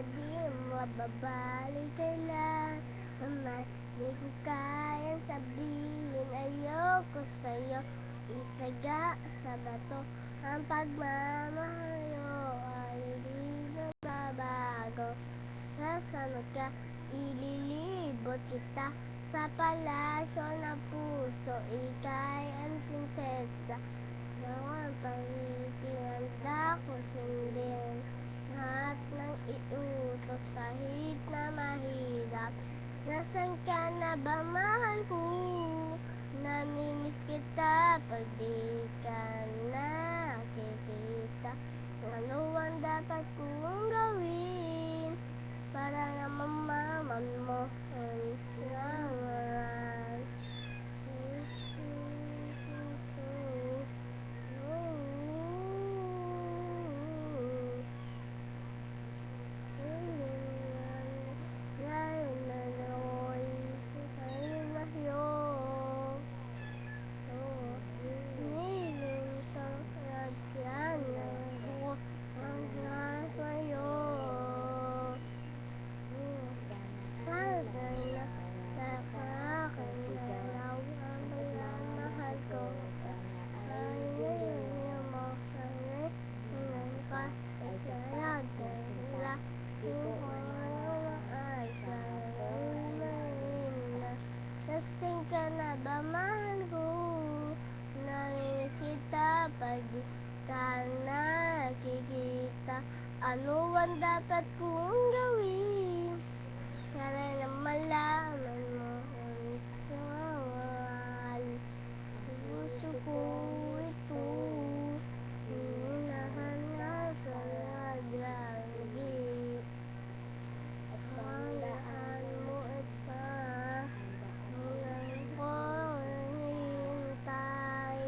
di mababalik kailan. Mas di ko kayang sabihin ayoko sa'yo. Itaga sa bato ang pagmamahayo ay di nababago. Nasaan ka? Ililibot kita sa palasyo ng puso. Ika'y ang prinsesa. Nawang pangitianda ko sundin lahat ng iutos kahit na mahirap. Nasaan ka na ba, mahal ko? Namimiss kita pag di ka nakikita. Ano ang dapat kong gawin para naman maman mo ang naman? Nasaan ka na ba, mahal ko? Namimiss kita pag di ka nakikita. Ano ang dapat kong gawin para na malaman mo ang mahal? Puso ko ito, hinahan nga sa lagi. Handaan mo ito, hanggang ko hintay.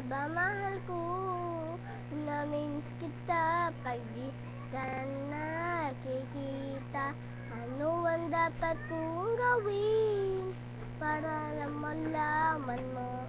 Ba, mahal ko, namimiss kita pag di ka nakikita. Ano ang dapat kong gawin para naman malaman mo